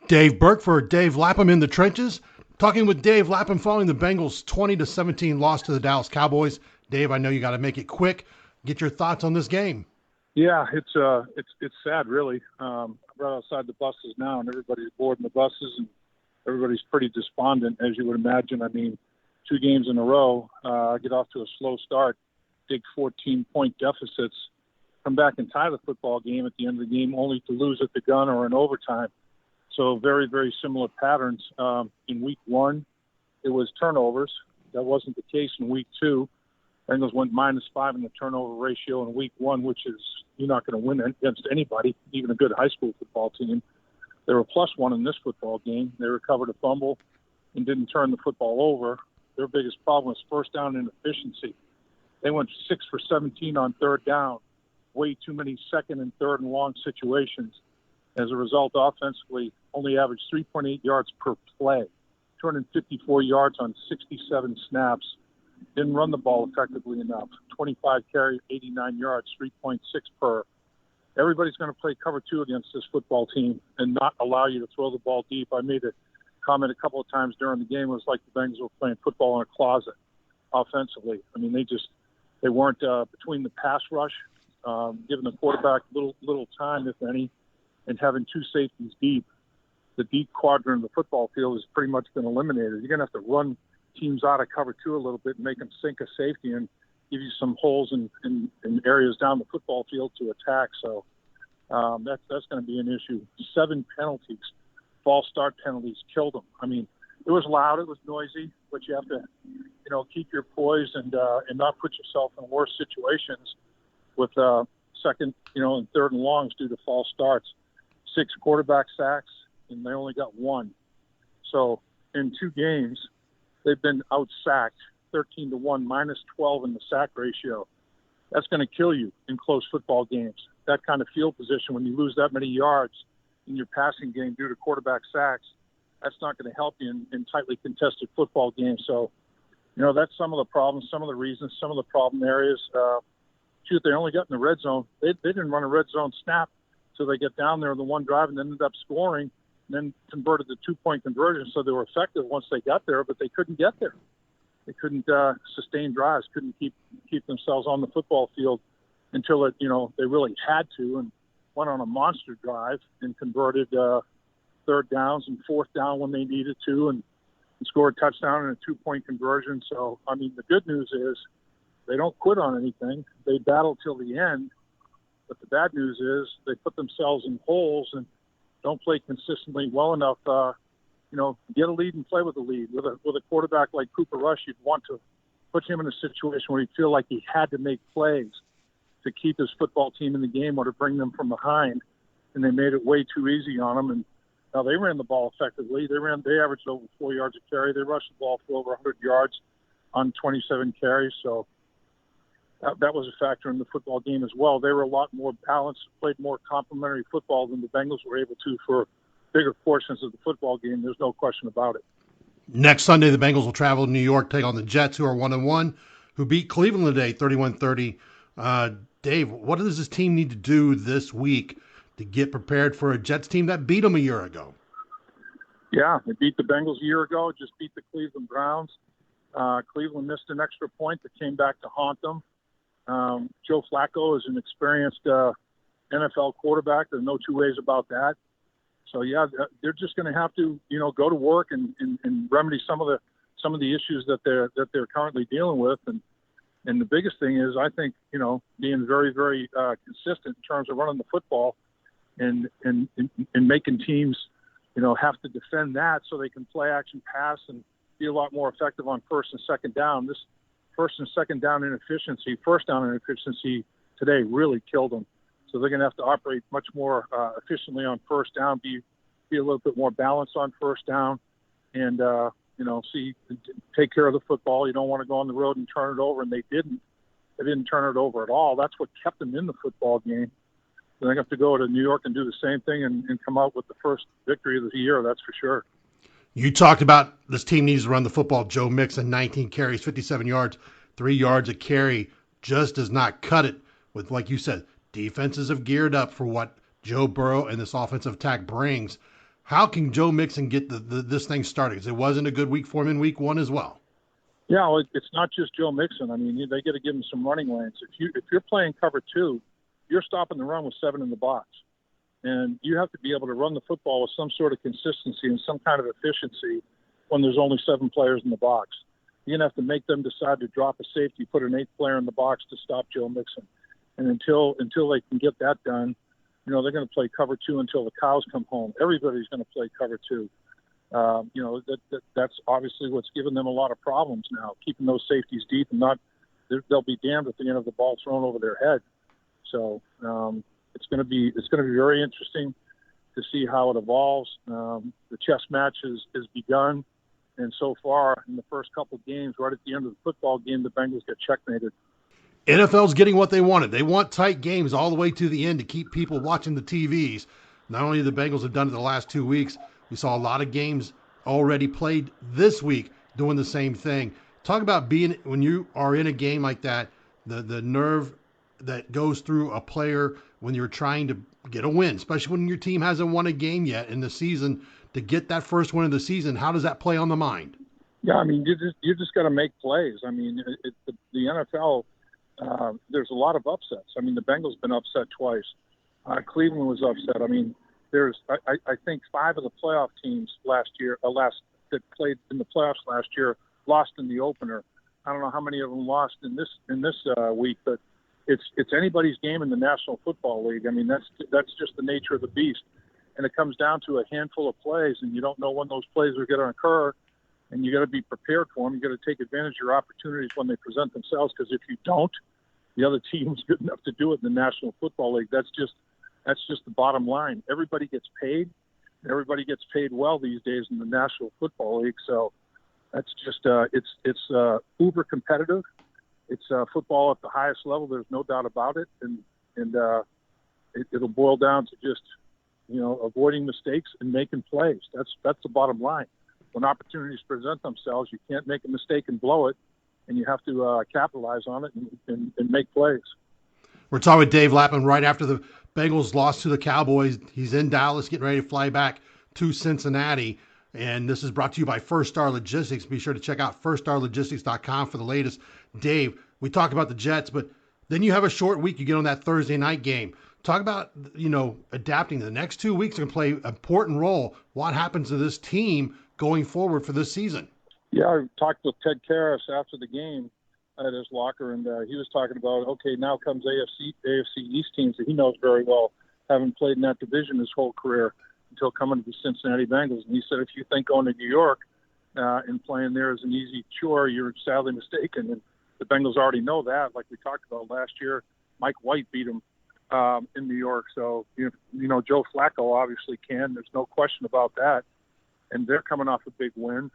Dave Berk for Dave Lapham in the trenches. Talking with Dave Lapham following the Bengals' 20-17 loss to the Dallas Cowboys. Dave, I know you got to make it quick. Get your thoughts on this game. Yeah, it's sad, really. I'm right outside the buses now, and everybody's boarding the buses, and everybody's pretty despondent, as you would imagine. I mean, 2 games in a row, get off to a slow start, big 14-point deficits, come back and tie the football game at the end of the game, only to lose at the gun or in overtime. So very, very similar patterns. In week 1, it was turnovers. That wasn't the case in week 2. Bengals went -5 in the turnover ratio in week 1, which is you're not going to win against anybody, even a good high school football team. They were +1 in this football game. They recovered a fumble and didn't turn the football over. Their biggest problem was first down inefficiency. They went 6 for 17 on third down, way too many second and third and long situations. As a result, offensively, only averaged 3.8 yards per play, 254 yards on 67 snaps. Didn't run the ball effectively enough. 25 carries, 89 yards, 3.6 per. Everybody's going to play cover 2 against this football team and not allow you to throw the ball deep. I made a comment a couple of times during the game. It was like the Bengals were playing football in a closet offensively. I mean, they weren't between the pass rush, giving the quarterback little time, if any, and having 2 safeties deep. The deep quadrant of the football field has pretty much been eliminated. You're going to have to run teams out of cover 2 a little bit and make them sink a safety and give you some holes in areas down the football field to attack. So that's going to be an issue. 7 penalties, false start penalties, killed them. I mean, it was loud, it was noisy, but you have to, keep your poise and not put yourself in worse situations with second, and third and longs due to false starts. 6 quarterback sacks, and they only got 1. So in 2 games, they've been out-sacked 13-1, -12 in the sack ratio. That's going to kill you in close football games. That kind of field position, when you lose that many yards in your passing game due to quarterback sacks, that's not going to help you in tightly contested football games. So, that's some of the problems, some of the reasons, some of the problem areas. They only got in the red zone. They didn't run a red zone snap until they get down there in the one drive and ended up scoring, and then converted the 2-point conversion. So they were effective once they got there, but they couldn't get there. They couldn't sustain drives, couldn't keep themselves on the football field until they really had to, and went on a monster drive and converted third downs and fourth down when they needed to, and scored a touchdown and a 2-point conversion. So, I mean, the good news is they don't quit on anything. They battle till the end. But the bad news is they put themselves in holes and don't play consistently well enough, get a lead and play with a lead. With a quarterback like Cooper Rush, you'd want to put him in a situation where he'd feel like he had to make plays to keep his football team in the game or to bring them from behind. And they made it way too easy on him. And now they ran the ball effectively. They averaged over 4 yards a carry. They rushed the ball for over 100 yards on 27 carries. So that was a factor in the football game as well. They were a lot more balanced, played more complementary football than the Bengals were able to for bigger portions of the football game. There's no question about it. Next Sunday, the Bengals will travel to New York, take on the Jets, who are 1-1, who beat Cleveland today, 31-30. Dave, what does this team need to do this week to get prepared for a Jets team that beat them a year ago? Yeah, they beat the Bengals a year ago, just beat the Cleveland Browns. Cleveland missed an extra point that came back to haunt them. Joe Flacco is an experienced NFL quarterback. There's no 2 ways about that. So yeah, they're just going to have to, go to work and remedy some of the issues that they're currently dealing with. And the biggest thing is, I think, being very, very consistent in terms of running the football and making teams, have to defend that so they can play action pass and be a lot more effective on first and second down. This first and second down inefficiency, first down inefficiency today really killed them. So they're going to have to operate much more efficiently on first down, be a little bit more balanced on first down, and take care of the football. You don't want to go on the road and turn it over, and they didn't. They didn't turn it over at all. That's what kept them in the football game. They're going to have to go to New York and do the same thing and come out with the first victory of the year. That's for sure. You talked about this team needs to run the football. Joe Mixon, 19 carries, 57 yards, 3 yards a carry, just does not cut it with, like you said, defenses have geared up for what Joe Burrow and this offensive attack brings. How can Joe Mixon get this thing started? Because it wasn't a good week for him in week one as well. Yeah, well, it's not just Joe Mixon. I mean, they got to give him some running lanes. If you're playing cover two, you're stopping the run with 7 in the box, and you have to be able to run the football with some sort of consistency and some kind of efficiency when there's only 7 players in the box. You're gonna have to make them decide to drop a safety, put an 8th player in the box to stop Joe Mixon, and until they can get that done, they're going to play cover 2 until the cows come home. Everybody's going to play cover 2. That's obviously what's given them a lot of problems now, keeping those safeties deep and not. They'll be damned if they have the ball thrown over their head. So it's going to be very interesting to see how it evolves. The chess match has begun, and so far in the first couple games, right at the end of the football game, the Bengals get checkmated. NFL's getting what they wanted. They want tight games all the way to the end to keep people watching the TVs. Not only the Bengals have done it the last 2 weeks, we saw a lot of games already played this week doing the same thing. Talk about being, when you are in a game like that, the nerve that goes through a player when you're trying to get a win, especially when your team hasn't won a game yet in the season, to get that first win of the season. How does that play on the mind? Yeah, I mean, you just got to make plays. I mean, the NFL, there's a lot of upsets. I mean, the Bengals been upset twice. Cleveland was upset. I mean, I think 5 of the playoff teams that played in the playoffs last year lost in the opener. I don't know how many of them lost in this week, but it's anybody's game in the National Football League. I mean, that's just the nature of the beast, and it comes down to a handful of plays, and you don't know when those plays are going to occur, and you got to be prepared for them. You got to take advantage of your opportunities when they present themselves, because if you don't, the other team's good enough to do it in the National Football League. That's just the bottom line. Everybody gets paid. Everybody gets paid well these days in the National Football League. So that's just it's uber competitive. It's football at the highest level. There's no doubt about it, and it'll boil down to just avoiding mistakes and making plays. That's the bottom line. When opportunities present themselves, you can't make a mistake and blow it, and you have to capitalize on it and make plays. We're talking with Dave Lapham right after the Bengals lost to the Cowboys. He's in Dallas getting ready to fly back to Cincinnati. And this is brought to you by First Star Logistics. Be sure to check out firststarlogistics.com for the latest. Dave, we talked about the Jets, but then you have a short week. You get on that Thursday night game. Talk about, adapting. The next 2 weeks are going to play an important role. What happens to this team going forward for this season? Yeah, I talked with Ted Karras after the game at his locker, and he was talking about, okay, now comes AFC East teams that he knows very well, having played in that division his whole career until coming to the Cincinnati Bengals. And he said, if you think going to New York and playing there is an easy chore, you're sadly mistaken. And the Bengals already know that. Like we talked about last year, Mike White beat them in New York. So, Joe Flacco obviously can. There's no question about that. And they're coming off a big win.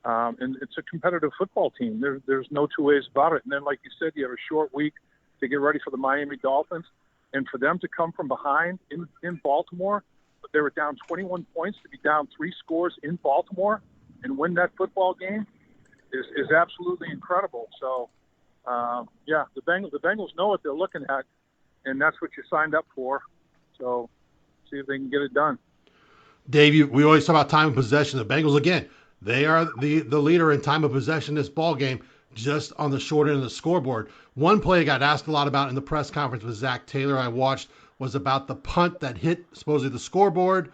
And it's a competitive football team. There's no two ways about it. And then, like you said, you have a short week to get ready for the Miami Dolphins. And for them to come from behind in Baltimore, they were down 21 points, to be down 3 scores in Baltimore and win that football game is absolutely incredible. So, the Bengals know what they're looking at, and that's what you signed up for. So see if they can get it done. Dave, we always talk about time of possession. The Bengals, again, they are the leader in time of possession in this ball game, just on the short end of the scoreboard. One play I got asked a lot about in the press conference with Zach Taylor I watched was about the punt that hit supposedly the scoreboard.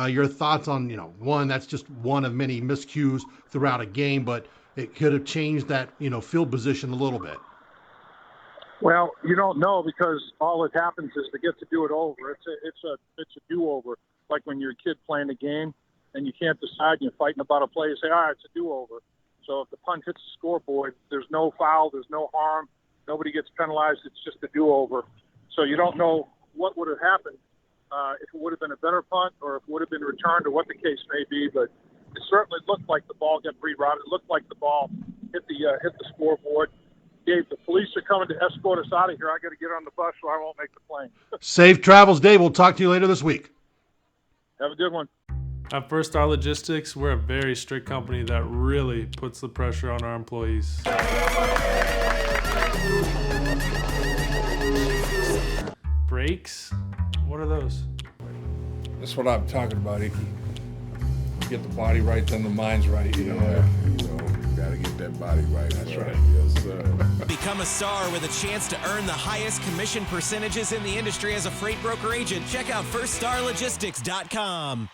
Your thoughts on, one, that's just one of many miscues throughout a game, but it could have changed that, field position a little bit. Well, you don't know, because all that happens is they get to do it over. It's a do-over, like when you're a kid playing a game and you can't decide, and you're fighting about a play, you say, all right, it's a do-over. So if the punt hits the scoreboard, there's no foul, there's no harm, nobody gets penalized, it's just a do-over. So you don't know what would have happened, if it would have been a better punt or if it would have been returned or what the case may be, but it certainly looked like the ball got rerouted. It looked like the ball hit the scoreboard. Dave, the police are coming to escort us out of here. I got to get on the bus so I won't make the plane. Safe travels, Dave. We'll talk to you later this week. Have a good one. At First Star Logistics, we're a very strict company that really puts the pressure on our employees. Brakes? What are those? That's what I'm talking about, Icky. get the body right, then the mind's right. You know, got to get that body right. That's right. Yes, sir. Become a star with a chance to earn the highest commission percentages in the industry as a freight broker agent. Check out firststarlogistics.com.